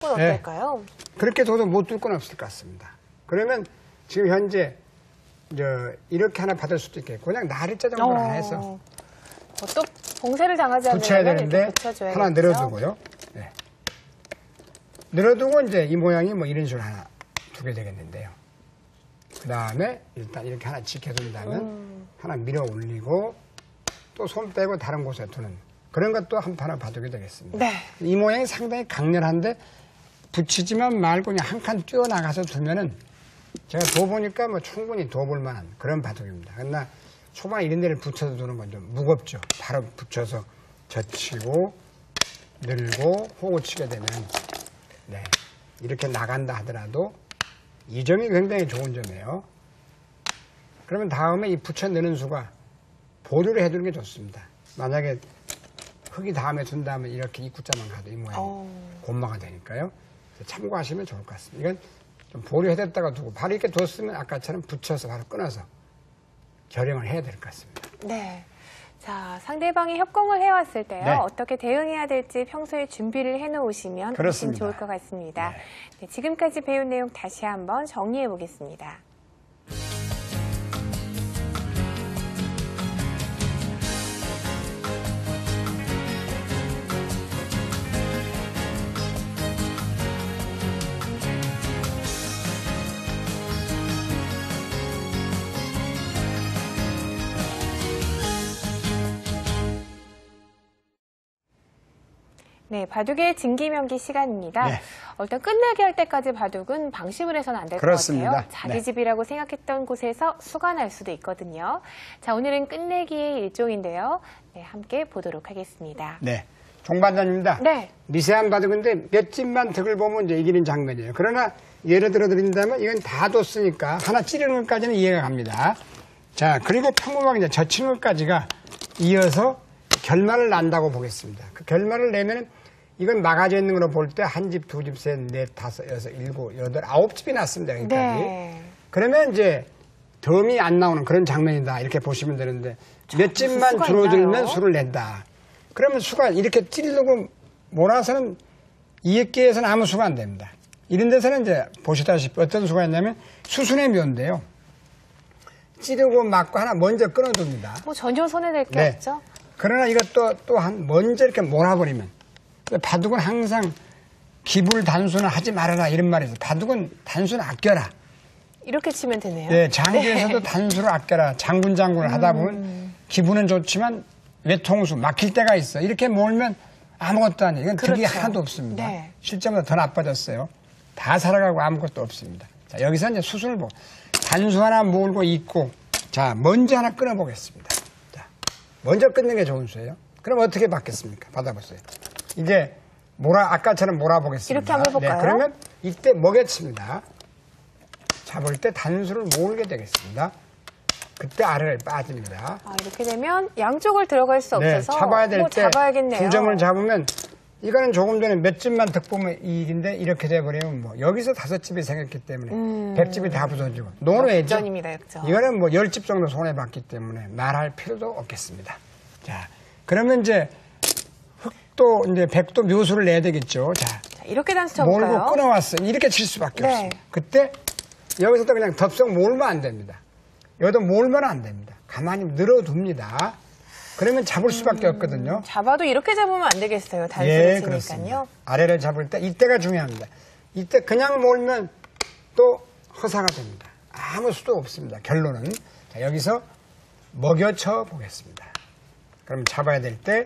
방법은 어떨까요? 그렇게 둬도 못 둘 건 없을 것 같습니다. 그러면 지금 현재 이렇게 하나 받을 수도 있겠고 그냥 날일자 정도를 하나 해서 또 봉쇄를 당하지 않으면 붙여야 되는데 하나 늘어두고요. 네. 늘어두고 이제 이 모양이 뭐 이런 식으로 하나 두게 되겠는데요. 그 다음에 일단 이렇게 하나 지켜둔다면 하나 밀어 올리고 또 손 빼고 다른 곳에 두는 그런 것도 한 판을 봐두게 되겠습니다. 네. 이 모양이 상당히 강렬한데 붙이지만 말고 그냥 한 칸 뛰어나가서 두면은 제가 둬보니까 뭐 충분히 둬볼 만한 그런 바둑입니다. 그러나 초반에 이런 데를 붙여서 두는 건 좀 무겁죠. 바로 붙여서 젖히고 늘고 호구 치게 되면 네, 이렇게 나간다 하더라도 이 점이 굉장히 좋은 점이에요. 그러면 다음에 이 붙여 넣는 수가 보류를 해두는 게 좋습니다. 만약에 흙이 다음에 둔다면 이렇게 입구자만 가도 이 모양이 곤마가 되니까요. 참고하시면 좋을 것 같습니다. 이건 좀 보류해뒀다가 두고 바로 이렇게 뒀으면 아까처럼 붙여서 바로 끊어서 결영을 해야 될 것 같습니다. 네. 자, 상대방이 협공을 해왔을 때요. 네. 어떻게 대응해야 될지 평소에 준비를 해놓으시면 훨씬 좋을 것 같습니다. 네. 네, 지금까지 배운 내용 다시 한번 정리해 보겠습니다. 네, 바둑의 진기명기 시간입니다. 네. 일단 끝내기 할 때까지 바둑은 방심을 해서는 안 될 것 같아요. 자기 집이라고 생각했던 곳에서 수가 날 수도 있거든요. 자, 오늘은 끝내기의 일종인데요. 네, 함께 보도록 하겠습니다. 네, 종반전입니다. 네. 미세한 바둑인데 몇 집만 득을 보면 이제 이기는 장면이에요. 그러나 예를 들어 드린다면 이건 다 뒀으니까 하나 찌르는 것까지는 이해가 갑니다. 자, 그리고 평범하게 이제 젖히는 것까지가 이어서 결말을 난다고 보겠습니다. 그 결말을 내면은 이건 막아져 있는 걸로 볼 때 한 집, 두 집, 셋, 넷, 다섯, 여섯, 일곱, 여덟, 아홉 집이 났습니다. 여기까지. 네. 그러면 이제 덤이 안 나오는 그런 장면이다. 이렇게 보시면 되는데 몇 집만 줄어들면 수를 낸다. 그러면 수가 이렇게 찌르고 몰아서는 이익기에서는 아무 수가 안 됩니다. 이런 데서는 이제 보시다시피 어떤 수가 있냐면 수순의 묘인데요. 찌르고 막고 하나 먼저 끊어둡니다. 뭐 전혀 손해낼 게 네. 없죠. 그러나 이것도 또한 먼저 이렇게 몰아버리면 바둑은 항상 기불 단수는 하지 말아라 이런 말이 있어요. 바둑은 단수는 아껴라. 이렇게 치면 되네요. 네, 장기에서도 단수를 아껴라. 장군을 하다 보면 기분은 좋지만 외통수 막힐 때가 있어. 이렇게 몰면 아무것도 아니에요. 이건 득이 하나도 없습니다. 네. 실제보다 더 나빠졌어요. 다 살아가고 아무것도 없습니다. 자, 여기서 이제 수순을 보고 단수 하나 몰고 있고 자, 먼저 하나 끊어보겠습니다. 자, 먼저 끊는 게 좋은 수예요. 그럼 어떻게 받겠습니까? 받아보세요. 이제 아까처럼 몰아보겠습니다. 이렇게 한번 해볼까요? 네, 그러면 이때 먹여칩니다. 잡을 때 단수를 몰게 되겠습니다. 그때 아래를 빠집니다. 아, 이렇게 되면 양쪽을 들어갈 수 네, 없어서 잡아야 될 때 잡아야겠네요. 두 점을 잡으면 이거는 조금 전에 몇 집만 득보면 이익인데 이렇게 돼버리면 뭐 여기서 다섯 집이 생겼기 때문에 100집이 다 부서지고 노노해죠. 역전입니다, 역전. 이거는 뭐 10집 정도 손해봤기 때문에 말할 필요도 없겠습니다. 자, 그러면 이제 흑도 이제 백도 묘수를 내야 되겠죠. 자, 이렇게 단수 쳐볼까요? 몰고 끊어왔어. 이렇게 칠 수밖에 네. 없습니다. 그때 여기서도 그냥 덥석 몰면 안 됩니다. 여기도 몰면 안 됩니다. 가만히 늘어둡니다. 그러면 잡을 수밖에 없거든요. 잡아도 이렇게 잡으면 안 되겠어요. 단수를 예, 치니까요. 그렇습니다. 아래를 잡을 때 이때가 중요합니다. 이때 그냥 몰면 또 허사가 됩니다. 아무 수도 없습니다. 결론은. 자, 여기서 먹여쳐 보겠습니다. 그럼 잡아야 될 때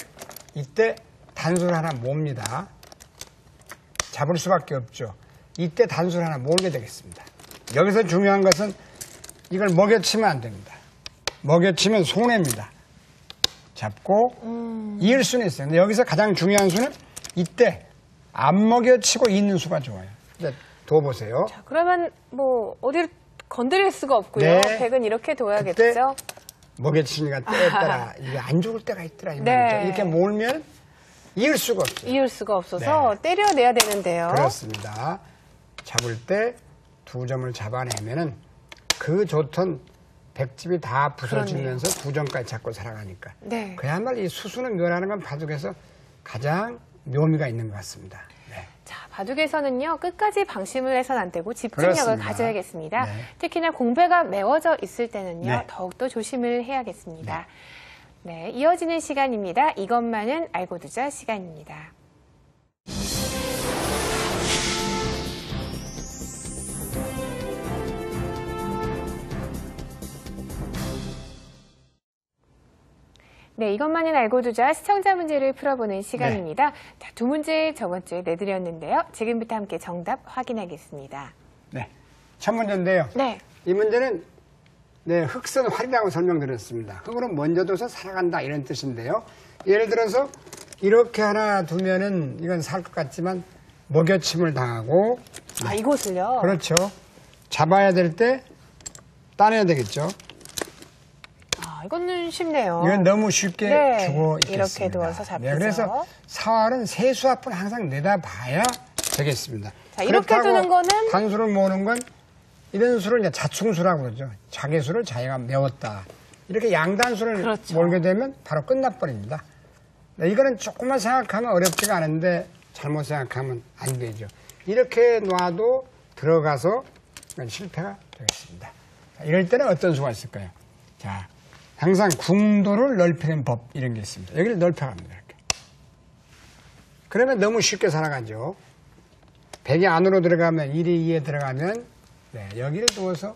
이때 단수를 하나 몹니다. 잡을 수밖에 없죠. 이때 단수를 하나 몰게 되겠습니다. 여기서 중요한 것은 이걸 먹여치면 안 됩니다. 먹여치면 손해입니다. 잡고 이을 수는 있어요. 근데 여기서 가장 중요한 수는 이때 안 먹여치고 있는 수가 좋아요. 근데 둬보세요. 자, 그러면 뭐 어디를 건드릴 수가 없고요. 네. 백은 이렇게 둬야겠죠. 먹여치니까 때에 따라 이게 안 죽을 때가 있더라. 이 네. 말이죠. 이렇게 몰면 이을 수가 없어요. 이을 수가 없어서 때려내야 되는데요. 그렇습니다. 잡을 때 두 점을 잡아내면은 그 좋던 100집이 다 부서지면서 두 점까지 잡고 살아가니까. 네. 그야말로 이 수수는 묘라는 건 바둑에서 가장 묘미가 있는 것 같습니다. 네. 자, 바둑에서는요, 끝까지 방심을 해서는 안 되고 집중력을 그렇습니다. 가져야겠습니다. 네. 특히나 공배가 매워져 있을 때는요, 네. 더욱더 조심을 해야겠습니다. 네, 이어지는 시간입니다. 이것만은 알고 두자 시간입니다. 네, 이것만은 알고 두자 시청자 문제를 풀어보는 시간입니다. 자, 두 문제 저번 주에 내드렸는데요. 지금부터 함께 정답 확인하겠습니다. 네. 첫 문제인데요. 네. 이 문제는 흑선 활이라고 설명드렸습니다. 흑으로 먼저 둬서 살아간다 이런 뜻인데요. 예를 들어서 이렇게 하나 두면은 이건 살 것 같지만 먹여침을 당하고 아, 이곳을요? 그렇죠. 잡아야 될 때 따내야 되겠죠. 아, 이거는 쉽네요. 이건 너무 쉽게 네, 주고 있겠습니다. 이렇게 두어서 잡히죠. 그래서 사활은 세수 앞은 항상 내다봐야 되겠습니다. 자, 이렇게 그렇다고 두는 거는? 단수를 모으는 건 이런 수를 이제 자충수라고 그러죠. 자기 수를 자기가 메웠다. 이렇게 양단수를 그렇죠. 몰게 되면 바로 끝나버립니다. 네, 이거는 조금만 생각하면 어렵지가 않은데 잘못 생각하면 안 되죠. 이렇게 놔도 들어가서 실패가 되겠습니다. 자, 이럴 때는 어떤 수가 있을까요? 자, 항상 궁도를 넓히는 법 이런 게 있습니다. 여기를 넓혀갑니다. 이렇게. 그러면 너무 쉽게 살아가죠. 100이 안으로 들어가면 1이 2에 들어가면 여기를 두어서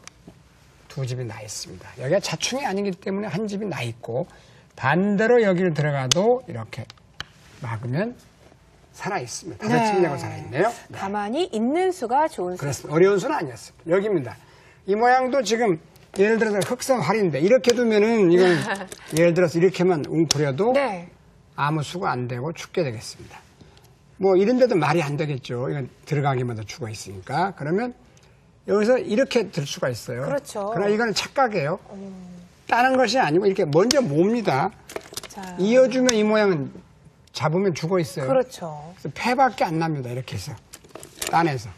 두 집이 나 있습니다. 여기가 자충이 아니기 때문에 한 집이 나 있고 반대로 여기를 들어가도 이렇게 막으면 살아 있습니다. 다섯 집이라고 살아 있네요. 네. 가만히 있는 수가 좋은 수. 그렇습니다. 어려운 수는 아니었습니다. 여기입니다. 이 모양도 지금 예를 들어서 흑선 활인데 이렇게 두면은 이건 예를 들어서 이렇게만 웅크려도 네. 아무 수가 안 되고 죽게 되겠습니다. 뭐 이런 데도 말이 안 되겠죠. 이건 들어가기만 더 죽어 있으니까. 그러면 여기서 이렇게 들 수가 있어요. 그렇죠. 그러나 이거는 착각이에요. 따는 것이 아니고 이렇게 먼저 몹니다. 자, 이어주면 이 모양은 잡으면 죽어 있어요. 그렇죠. 그래서 패밖에 안 납니다. 이렇게 해서 따내서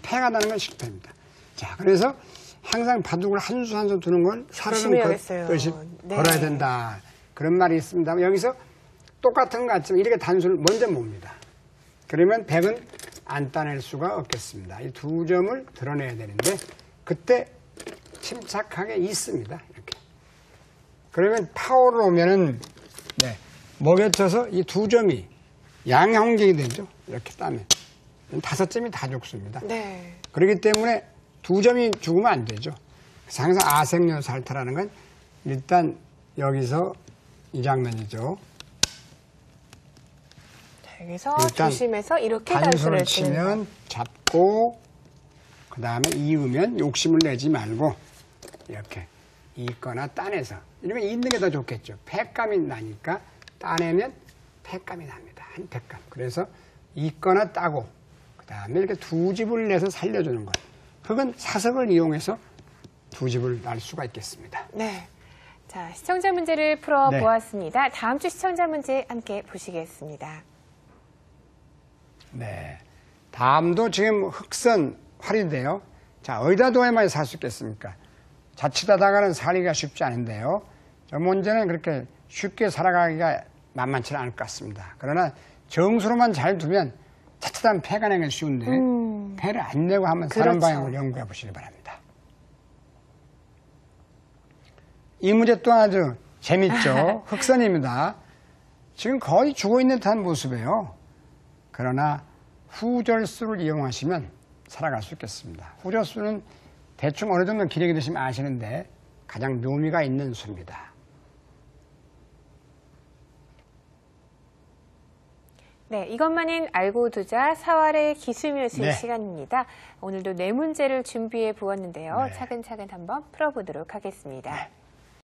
패가 나는 건 실패입니다. 자, 그래서 항상 바둑을 한 수 한 수 두는 건 조심히 살을 해야겠어요. 걷듯이 네. 걸어야 된다. 그런 말이 있습니다. 여기서 똑같은 것 같지만 이렇게 단수를 먼저 몹니다. 그러면 100은 안 따낼 수가 없겠습니다. 이 두 점을 드러내야 되는데 그때 침착하게 있습니다. 이렇게. 그러면 파워를 오면은 먹여쳐서 이 두 점이 양형경이 되죠. 이렇게 따면 5점이 다 죽습니다. 네. 그렇기 때문에 두 점이 죽으면 안 되죠. 그래서 항상 아생료 살타라는 건 일단 여기서 이 장면이죠. 자, 여기서 일단 조심해서 이렇게 단수를 단수를 치면 잡고 그 다음에 이으면 욕심을 내지 말고 이렇게 이거나 따내서 이러면 있는 게 더 좋겠죠. 패감이 나니까 따내면 패감이 납니다. 한 패감. 그래서 있거나 따고 그 다음에 이렇게 두 집을 내서 살려주는 것. 그건 사석을 이용해서 두 집을 날 수가 있겠습니다. 네. 자, 시청자 문제를 풀어보았습니다. 다음 주 시청자 문제 함께 보시겠습니다. 네. 다음도 지금 흑선 활인데요. 자, 어디다 둬야만 살 수 있겠습니까? 자칫하다가는 살기가 쉽지 않은데요. 저 문제는 그렇게 쉽게 살아가기가 만만치는 않을 것 같습니다. 그러나 정수로만 잘 두면 자칫하면 패가 내기 쉬운데 패를 안 내고 한번 사는 그렇죠. 방향으로 연구해 보시기 바랍니다. 이 문제 또한 아주 재밌죠. 흑선입니다. 지금 거의 죽어있는 듯한 모습이에요. 그러나 후절수를 이용하시면 살아갈 수 있겠습니다. 후절수는 대충 어느 정도 기력이 되시면 아시는데 가장 묘미가 있는 수입니다. 네, 이것만은 알고 두자 4월의 기술묘술 네. 시간입니다. 오늘도 네 문제를 준비해 보았는데요. 네. 차근차근 한번 풀어보도록 하겠습니다. 네.